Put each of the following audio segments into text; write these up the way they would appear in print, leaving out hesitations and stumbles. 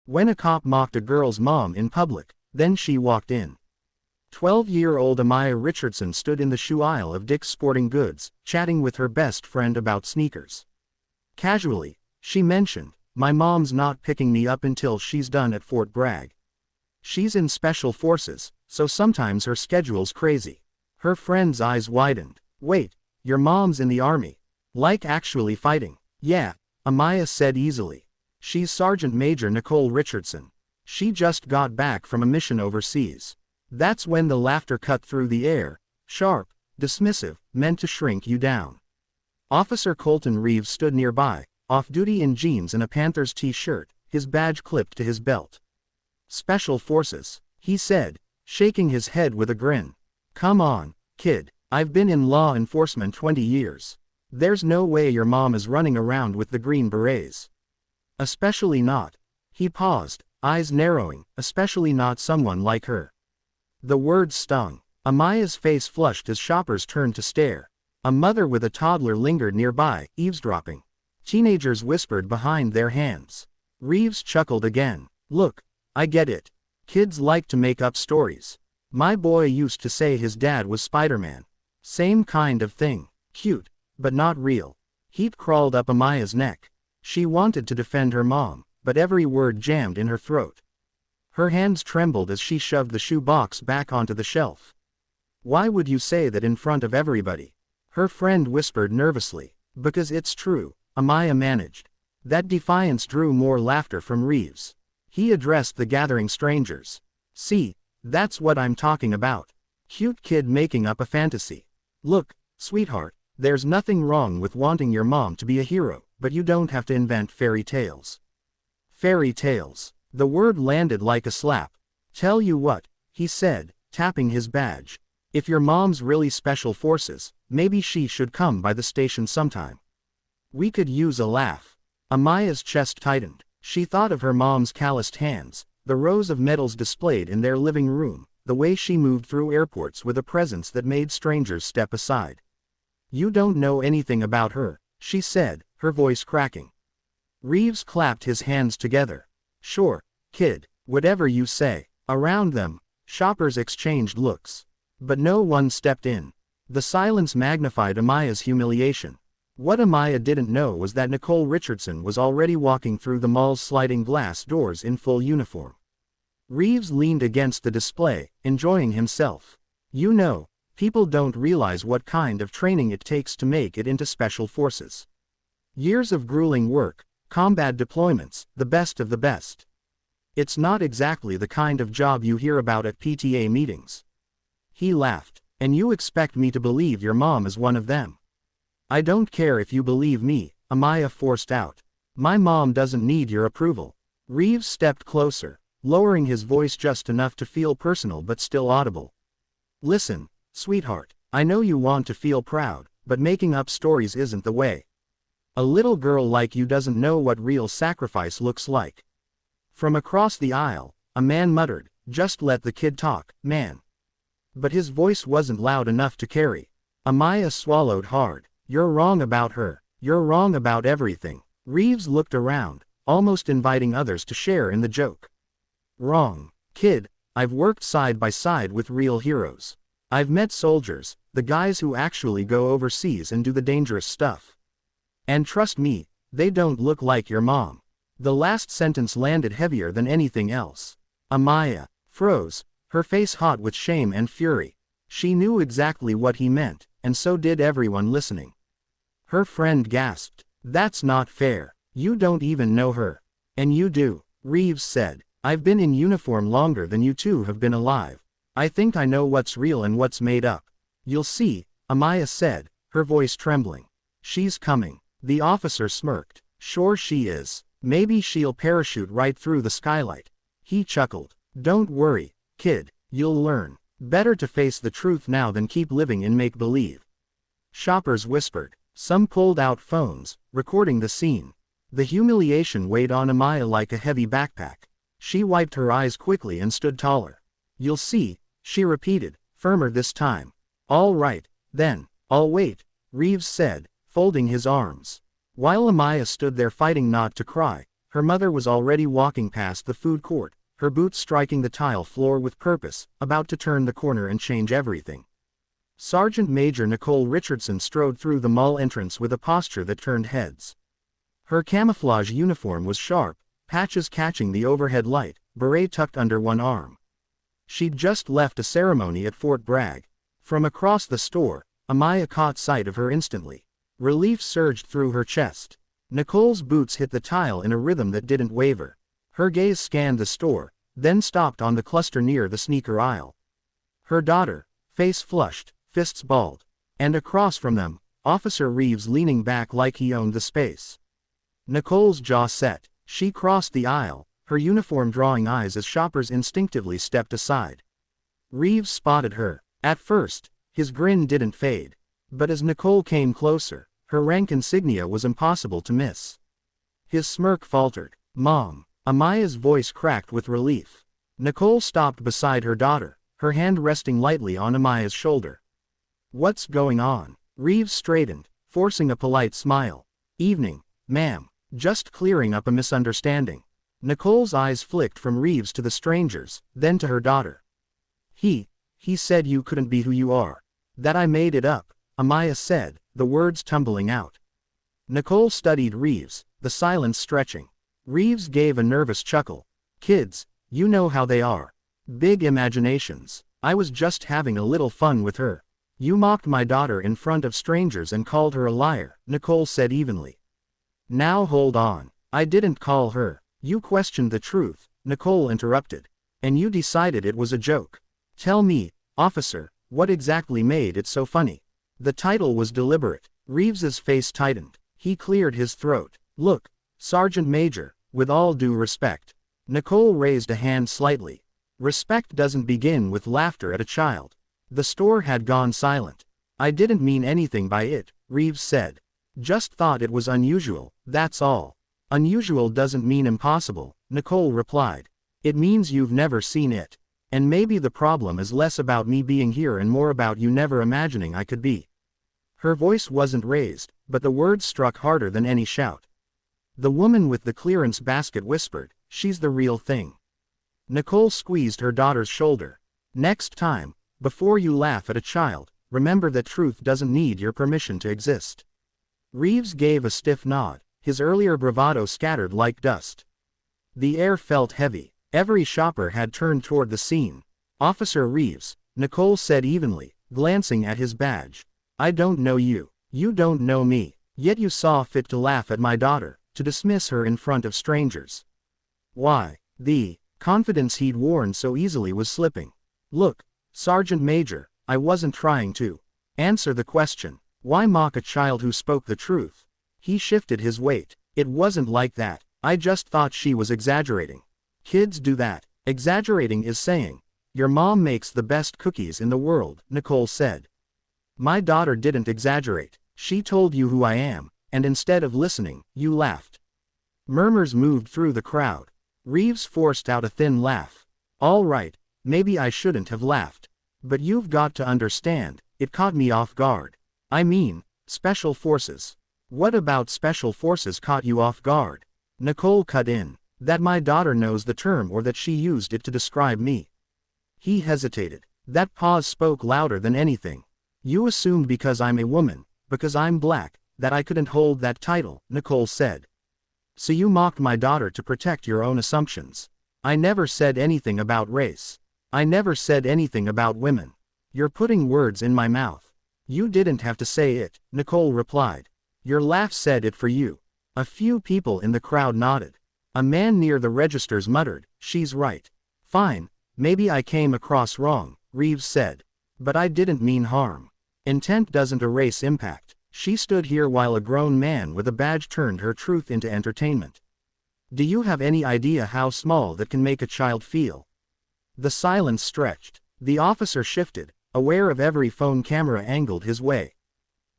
When a cop mocked a girl's mom in public, then she walked in. 12-year-old Amaya Richardson stood in the shoe aisle of Dick's Sporting Goods, chatting with her best friend about sneakers. Casually, she mentioned, "My mom's not picking me up until she's done at Fort Bragg. She's in Special Forces, so sometimes her schedule's crazy." Her friend's eyes widened. "Wait, your mom's in the Army? Like actually fighting?" "Yeah," Amaya said easily. "She's Sergeant Major Nicole Richardson. She just got back from a mission overseas." That's when the laughter cut through the air, sharp, dismissive, meant to shrink you down. Officer Colton Reeves stood nearby, off-duty in jeans and a Panthers t-shirt, his badge clipped to his belt. "Special Forces," he said, shaking his head with a grin. "Come on, kid, I've been in law enforcement 20 years. There's no way your mom is running around with the Green Berets. Especially not," he paused, eyes narrowing, "especially not someone like her." The words stung. Amaya's face flushed as shoppers turned to stare. A mother with a toddler lingered nearby, eavesdropping. Teenagers whispered behind their hands. Reeves chuckled again. "Look, I get it. Kids like to make up stories. My boy used to say his dad was Spider-Man. Same kind of thing. Cute, but not real." Heat crawled up Amaya's neck. She wanted to defend her mom, but every word jammed in her throat. Her hands trembled as she shoved the shoe box back onto the shelf. "Why would you say that in front of everybody?" Her friend whispered nervously. "Because it's true," Amaya managed. That defiance drew more laughter from Reeves. He addressed the gathering strangers. "See, that's what I'm talking about. Cute kid making up a fantasy. Look, sweetheart, there's nothing wrong with wanting your mom to be a hero, but you don't have to invent fairy tales." Fairy tales. The word landed like a slap. "Tell you what," he said, tapping his badge. "If your mom's really Special Forces, maybe she should come by the station sometime. We could use a laugh." Amaya's chest tightened. She thought of her mom's calloused hands, the rows of medals displayed in their living room, the way she moved through airports with a presence that made strangers step aside. "You don't know anything about her," she said, her voice cracking. Reeves clapped his hands together. "Sure, kid, whatever you say." Around them, shoppers exchanged looks. But no one stepped in. The silence magnified Amaya's humiliation. What Amaya didn't know was that Nicole Richardson was already walking through the mall's sliding glass doors in full uniform. Reeves leaned against the display, enjoying himself. "You know, people don't realize what kind of training it takes to make it into Special Forces. Years of grueling work, combat deployments, the best of the best. It's not exactly the kind of job you hear about at PTA meetings." He laughed. "And you expect me to believe your mom is one of them?" "I don't care if you believe me," Amaya forced out. "My mom doesn't need your approval." Reeves stepped closer, lowering his voice just enough to feel personal but still audible. "Listen, sweetheart, I know you want to feel proud, but making up stories isn't the way. A little girl like you doesn't know what real sacrifice looks like." From across the aisle, a man muttered, "Just let the kid talk, man." But his voice wasn't loud enough to carry. Amaya swallowed hard. "You're wrong about her. You're wrong about everything." Reeves looked around, almost inviting others to share in the joke. "Wrong, kid. I've worked side by side with real heroes. I've met soldiers, the guys who actually go overseas and do the dangerous stuff. And trust me, they don't look like your mom." The last sentence landed heavier than anything else. Amaya froze, her face hot with shame and fury. She knew exactly what he meant, and so did everyone listening. Her friend gasped. "That's not fair. You don't even know her." "And you do," Reeves said. "I've been in uniform longer than you two have been alive. I think I know what's real and what's made up." "You'll see," Amaya said, her voice trembling. "She's coming." The officer smirked. "Sure she is. Maybe she'll parachute right through the skylight." He chuckled. "Don't worry, kid, you'll learn. Better to face the truth now than keep living in make-believe." Shoppers whispered. Some pulled out phones, recording the scene. The humiliation weighed on Amaya like a heavy backpack. She wiped her eyes quickly and stood taller. "You'll see," she repeated, firmer this time. "All right, then, I'll wait," Reeves said, folding his arms. While Amaya stood there fighting not to cry, Her mother was already walking past the food court, her boots striking the tile floor with purpose, about to turn the corner and change everything. Sergeant Major Nicole Richardson strode through the mall entrance with a posture that turned heads. Her camouflage uniform was sharp, patches catching the overhead light, beret tucked under one arm. She'd just left a ceremony at Fort Bragg. From across the store, Amaya caught sight of her instantly. Relief surged through her chest. Nicole's boots hit the tile in a rhythm that didn't waver. Her gaze scanned the store, then stopped on the cluster near the sneaker aisle. Her daughter, face flushed, fists balled. And across from them, Officer Reeves leaning back like he owned the space. Nicole's jaw set. She crossed the aisle, her uniform drawing eyes as shoppers instinctively stepped aside. Reeves spotted her. At first, his grin didn't fade. But as Nicole came closer, her rank insignia was impossible to miss. His smirk faltered. "Mom." Amaya's voice cracked with relief. Nicole stopped beside her daughter, her hand resting lightly on Amaya's shoulder. "What's going on?" Reeves straightened, forcing a polite smile. "Evening, ma'am. Just clearing up a misunderstanding." Nicole's eyes flicked from Reeves to the strangers, then to her daughter. He said you couldn't be who you are. That I made it up," Amaya said, the words tumbling out. Nicole studied Reeves, the silence stretching. Reeves gave a nervous chuckle. "Kids, you know how they are. Big imaginations. I was just having a little fun with her." "You mocked my daughter in front of strangers and called her a liar," Nicole said evenly. "Now hold on. I didn't call her." "You questioned the truth," Nicole interrupted. "And you decided it was a joke. Tell me, officer, what exactly made it so funny?" The title was deliberate. Reeves's face tightened. He cleared his throat. "Look, Sergeant Major, with all due respect." Nicole raised a hand slightly. "Respect doesn't begin with laughter at a child." The store had gone silent. "I didn't mean anything by it," Reeves said. "Just thought it was unusual, that's all." "Unusual doesn't mean impossible," Nicole replied. "It means you've never seen it. And maybe the problem is less about me being here and more about you never imagining I could be." Her voice wasn't raised, but the words struck harder than any shout. The woman with the clearance basket whispered, "She's the real thing." Nicole squeezed her daughter's shoulder. "Next time, before you laugh at a child, remember that truth doesn't need your permission to exist." Reeves gave a stiff nod, his earlier bravado scattered like dust. The air felt heavy. Every shopper had turned toward the scene. "Officer Reeves," Nicole said evenly, glancing at his badge. "I don't know you. You don't know me. Yet you saw fit to laugh at my daughter, to dismiss her in front of strangers. Why?" The confidence he'd worn so easily was slipping. "Look, Sergeant Major, I wasn't trying to answer the question. Why mock a child who spoke the truth?" He shifted his weight. "It wasn't like that. I just thought she was exaggerating. Kids do that. Exaggerating is saying, 'Your mom makes the best cookies in the world,'" Nicole said. "My daughter didn't exaggerate. She told you who I am, and instead of listening, you laughed." Murmurs moved through the crowd. Reeves forced out a thin laugh. "All right, maybe I shouldn't have laughed. But you've got to understand, it caught me off guard. I mean, special forces." "What about special forces caught you off guard?" Nicole cut in. "That my daughter knows the term or that she used it to describe me." He hesitated. That pause spoke louder than anything. "You assumed because I'm a woman, because I'm black, that I couldn't hold that title," Nicole said. "So you mocked my daughter to protect your own assumptions." "I never said anything about race. I never said anything about women." "You're putting words in my mouth." "You didn't have to say it," Nicole replied. "Your laugh said it for you." A few people in the crowd nodded. A man near the registers muttered, "She's right." "Fine, maybe I came across wrong," Reeves said. "But I didn't mean harm. Intent doesn't erase impact." She stood here while a grown man with a badge turned her truth into entertainment. "Do you have any idea how small that can make a child feel?" The silence stretched. The officer shifted, aware of every phone camera angled his way.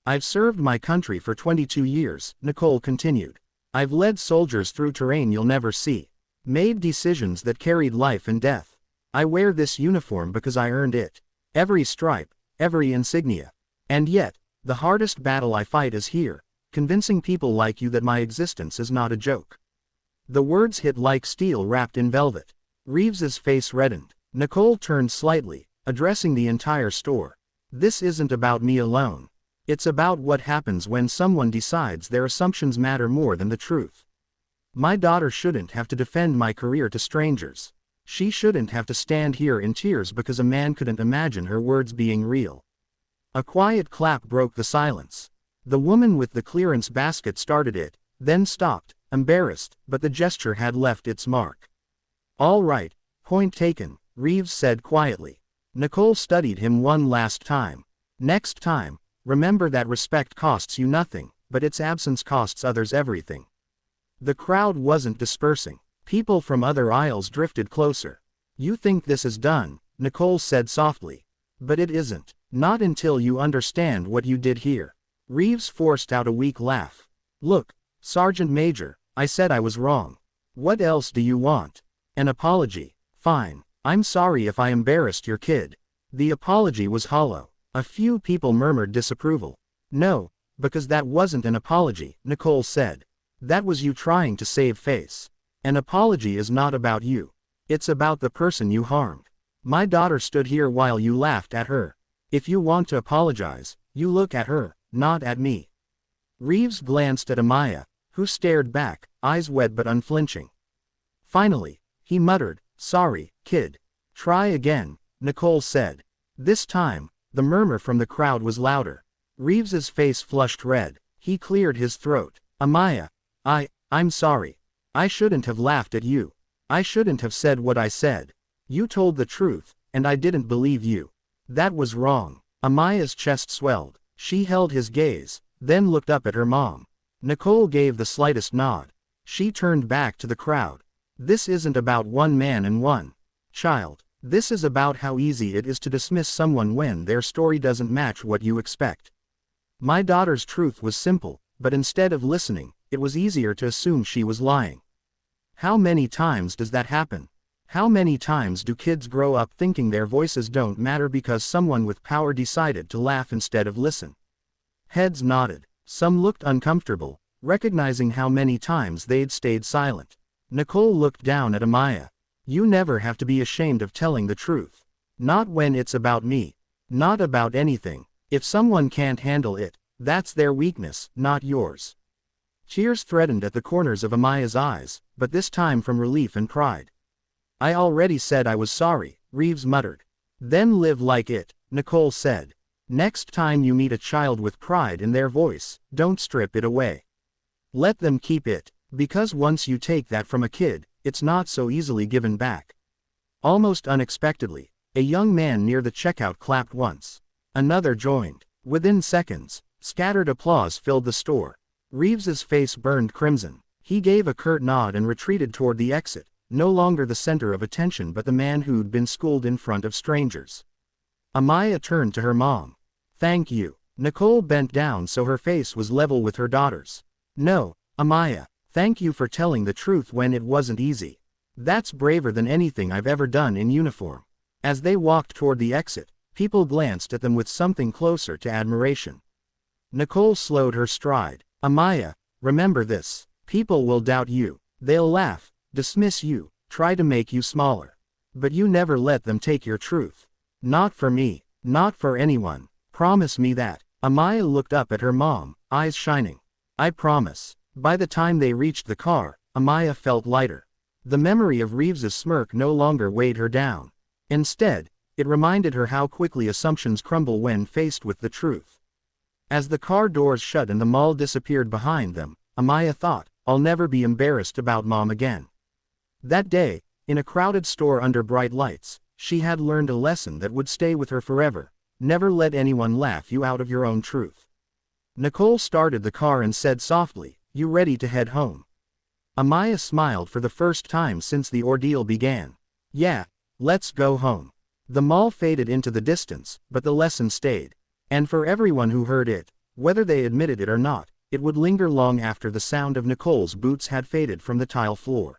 "I've served my country for 22 years, Nicole continued. "I've led soldiers through terrain you'll never see. Made decisions that carried life and death. I wear this uniform because I earned it. Every stripe, every insignia. And yet, the hardest battle I fight is here, convincing people like you that my existence is not a joke." The words hit like steel wrapped in velvet. Reeves's face reddened. Nicole turned slightly, addressing the entire store. This isn't about me alone. It's about what happens when someone decides their assumptions matter more than the truth. My daughter shouldn't have to defend my career to strangers. She shouldn't have to stand here in tears because a man couldn't imagine her words being real. A quiet clap broke the silence. The woman with the clearance basket started it, then stopped, embarrassed, but the gesture had left its mark. All right, point taken, Reeves said quietly. Nicole studied him one last time. Next time, remember that respect costs you nothing, but its absence costs others everything. The crowd wasn't dispersing. People from other aisles drifted closer. You think this is done, Nicole said softly. But it isn't. Not until you understand what you did here. Reeves forced out a weak laugh. Look, Sergeant Major, I said I was wrong. What else do you want? An apology. Fine. I'm sorry if I embarrassed your kid. The apology was hollow. A few people murmured disapproval. No, because that wasn't an apology, Nicole said. That was you trying to save face. An apology is not about you. It's about the person you harmed. My daughter stood here while you laughed at her. If you want to apologize, you look at her, not at me. Reeves glanced at Amaya, who stared back, eyes wet but unflinching. Finally, he muttered, sorry, kid. Try again, Nicole said. This time, the murmur from the crowd was louder. Reeves's face flushed red. He cleared his throat. Amaya, I'm sorry. I shouldn't have laughed at you. I shouldn't have said what I said. You told the truth, and I didn't believe you. That was wrong. Amaya's chest swelled. She held his gaze, then looked up at her mom. Nicole gave the slightest nod. She turned back to the crowd. This isn't about one man and one child. This is about how easy it is to dismiss someone when their story doesn't match what you expect. My daughter's truth was simple, but instead of listening, it was easier to assume she was lying. How many times does that happen? How many times do kids grow up thinking their voices don't matter because someone with power decided to laugh instead of listen? Heads nodded. Some looked uncomfortable, recognizing how many times they'd stayed silent. Nicole looked down at Amaya. You never have to be ashamed of telling the truth. Not when it's about me. Not about anything. If someone can't handle it, that's their weakness, not yours. Tears threatened at the corners of Amaya's eyes, but this time from relief and pride. I already said I was sorry, Reeves muttered. Then live like it, Nicole said. Next time you meet a child with pride in their voice, don't strip it away. Let them keep it, because once you take that from a kid, it's not so easily given back. Almost unexpectedly, a young man near the checkout clapped once. Another joined. Within seconds, scattered applause filled the store. Reeves's face burned crimson. He gave a curt nod and retreated toward the exit, no longer the center of attention but the man who'd been schooled in front of strangers. Amaya turned to her mom. Thank you. Nicole bent down so her face was level with her daughter's. No, Amaya, thank you for telling the truth when it wasn't easy. That's braver than anything I've ever done in uniform. As they walked toward the exit, people glanced at them with something closer to admiration. Nicole slowed her stride. Amaya, remember this. People will doubt you. They'll laugh, dismiss you, try to make you smaller. But you never let them take your truth. Not for me. Not for anyone. Promise me that. Amaya looked up at her mom, eyes shining. I promise. By the time they reached the car, Amaya felt lighter. The memory of Reeves's smirk no longer weighed her down. Instead, it reminded her how quickly assumptions crumble when faced with the truth. As the car doors shut and the mall disappeared behind them, Amaya thought, I'll never be embarrassed about Mom again. That day, in a crowded store under bright lights, she had learned a lesson that would stay with her forever. Never let anyone laugh you out of your own truth. Nicole started the car and said softly, You ready to head home? Amaya smiled for the first time since the ordeal began. Yeah, let's go home. The mall faded into the distance, but the lesson stayed. And for everyone who heard it, whether they admitted it or not, it would linger long after the sound of Nicole's boots had faded from the tile floor.